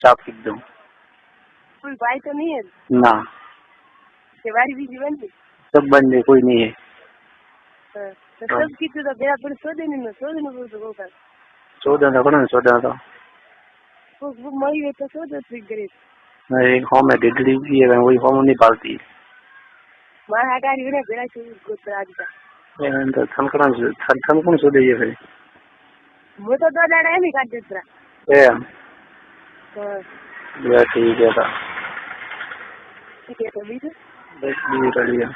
चाप पी दूं। कोई भाई तो नहीं है? ना, वारी बीजी बन गई, सब बंद है, कोई नहीं है। तो सब कितने तो बेरा पर सो देने बोल तो होगा। 14 को ना 14 तो वो मई में तो सो दो ट्रिक करे। एक होम है डेडली भी है, वही होम नहीं पालती। मां हटारी बना बेरा से गोत्र आज का। तो थन कौन सो दे ये फिर। वो तो 2 दाड़ा नहीं काट देता। ए हां या ठीक है था। ठीक है तो बीज बस भी रेडी है।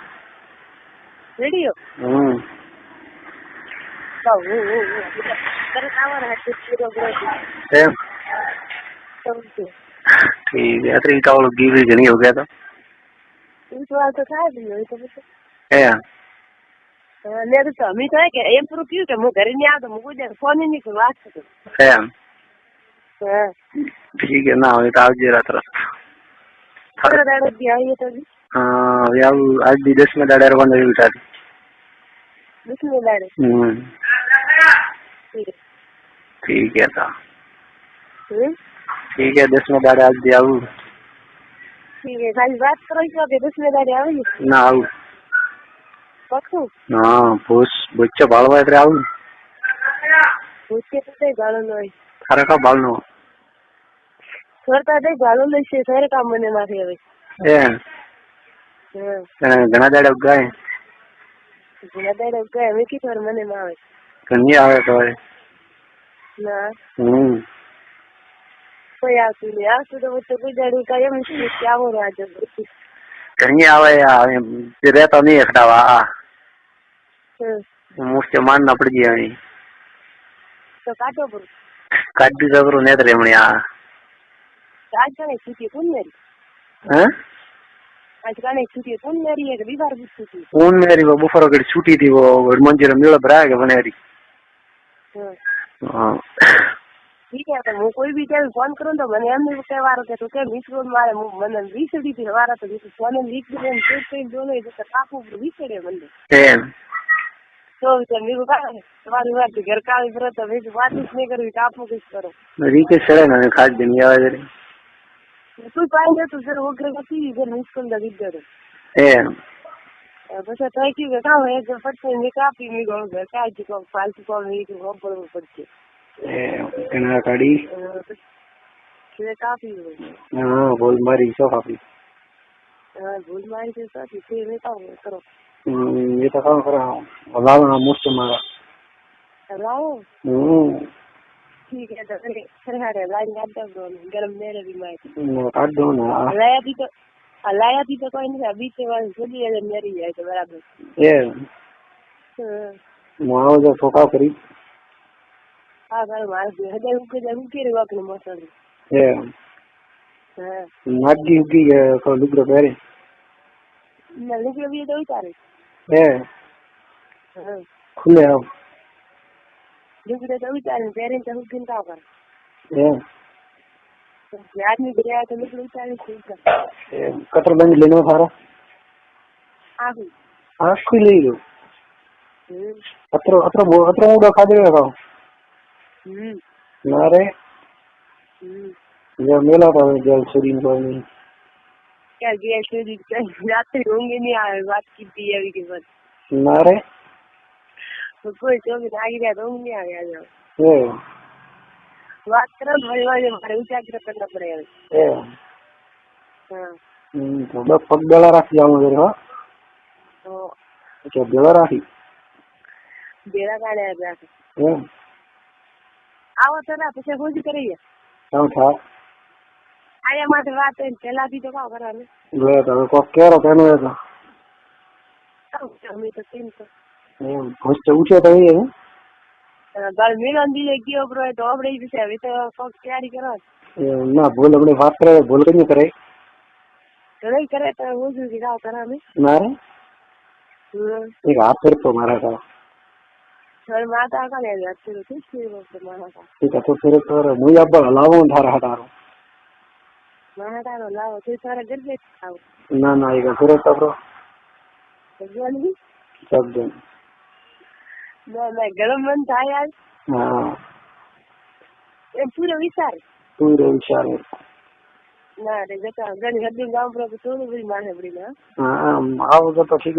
रेडियो तो वो कर आवर है पूरा पूरा। ए ठीक है, अरे का वो गिव नहीं हो गया था। इस बार तो था भी तो ए मेरे तो अमित है कि एम प्रो क्यों कि मैं घर नहीं आता, मुझे फोन ही नहीं कर बात तो। ए हां ठीक है ना, ये तो आज जरा तरफ थोड़ा दाड़ा दिया ये तो भी। हां यार आज भी 10 में दाड़ा बंद है उठा दी। बिस्मिल्लाह ठीक है था। हम्म ठीक है 10 में दाड़ा आज दिया हूं। ठीक है खाली बात करो इसका के 10 में दाड़ा आवे ना आऊ पक्को। हां बच्चा बालवा इधर आऊ उसके तो गालो नहीं थारा का बालनो करता दे गालो ले से सारे काम मने माथे હવે। ए हां घना दाड़ा उगाए ઘણા દાડા કે હવે કી થોર મને માં આવે कन्नी आवे तो है। ના કોઈ આવતું નહીં, આવતું તો તો કોઈ દાડું કાયમ મુશ્કેલ આવો રાજો कन्नी आवे यार तेरे तो नहीं खटावा मुझसे मानना पड़ गया नहीं તો કાટો પર काटी जबरो नेत रे मणिया આજ કાને છૂટી કોણ મેરી हैं આજ કાને છૂટી કોણ મેરી એક બીમાર છૂટી कौन मेरी वो बुफर की छुट्टी थी, वो मंजिल मेला भरा के बनेरी। हां ठीक है तो હું કોઈ બી ટાઈમ ફોન કરું તો મને એમ નહીં કહેવારો કે તું કે મિસરોલ મારે મને વીસડી થી વારા તો ફોન લીક દે ને ચેક કરી દો ને તો કાપુ વીસડે મને एम तो मेरे का तुम्हारी बात घर का इधर तो मेरी बात नहीं करी कापू किस करो रीके सड़े ना खास दिन आवे रे तू पाएंगे तो फिर वो घर का सी इधर मुश्किल लगी इधर एम बस ट्राई की बेटा है जो फटते ने कापी में गो घर का जो फालतू को नहीं को पर पड़ते कना काड़ी ये काफी हां बोल मारी सो काफी भूल मारी के साथ इसे में का करो ये तो काम कर रहा हूं अलावा ना मुझसे मारा लाओ ठीक है तो फिर हरे लाइन काट दो गरम मेरे भी मैं काट दो ना लाया भी तो कोई नहीं अभी से वाली खुली है मेरी है तो बराबर ये माओ जो फोका करी हां घर मार दे हदे उके रे वक्त में मसल ये हां नागी उगी को लुगरो पेरे नली के भी तो उतारे ए हां खुले अब लुगरो तो उतारे पेरे तो उकिन का कर ए आदमी गया तो लुगरो उतारे ठीक है कटर बंद लेनो थारा आखी ले लो अत्र उड़ा खा दे का नारे जब मेला था जल शरीर को नहीं क्या गया शरीर रात होंगे नहीं आए बात की थी अभी के बाद नारे तो कोई तो भी आगे गया तो नहीं आ गया जो ए बात करो भाई हमारे उजागर करना पड़ेगा ए हां तो बस पग गला रख जाऊं मेरे हां तो क्या गला रखी बेरा काढ़े आ गया ए आओ तो ना પછી હોજી કરીએ क्या था આયા માટે વાત છે પેલા થી તો કાવ કરવાનું ले तो को केरो कहनो है तो અમે તો ટીમ તો घुस उठे तो ये ગળ મિલન દી ગયો બ્રો તો આપણે વિશે હવે તો કોક તૈયારી કરો ना बोल अपने बात करे बोल के नहीं करे नहीं करे तो होजी की गाव करा में नारे एक हाथ फिर तो मारा था सर माता का ले जाते हो ठीक है मारा का ठीक है तो फिर तो मुझे अब लावो धारा हटारो मारा का लाओ तो सारा घर पे आओ ना ना ये फिर तो ब्रो जल्दी सब दिन ना गरम मन था यार हां ये पूरा विचार पूरे विचार ના રે જતા ઘણી હદી ગામ પર થોડું બધી મારે પડી ના હા આવું તો ઠીક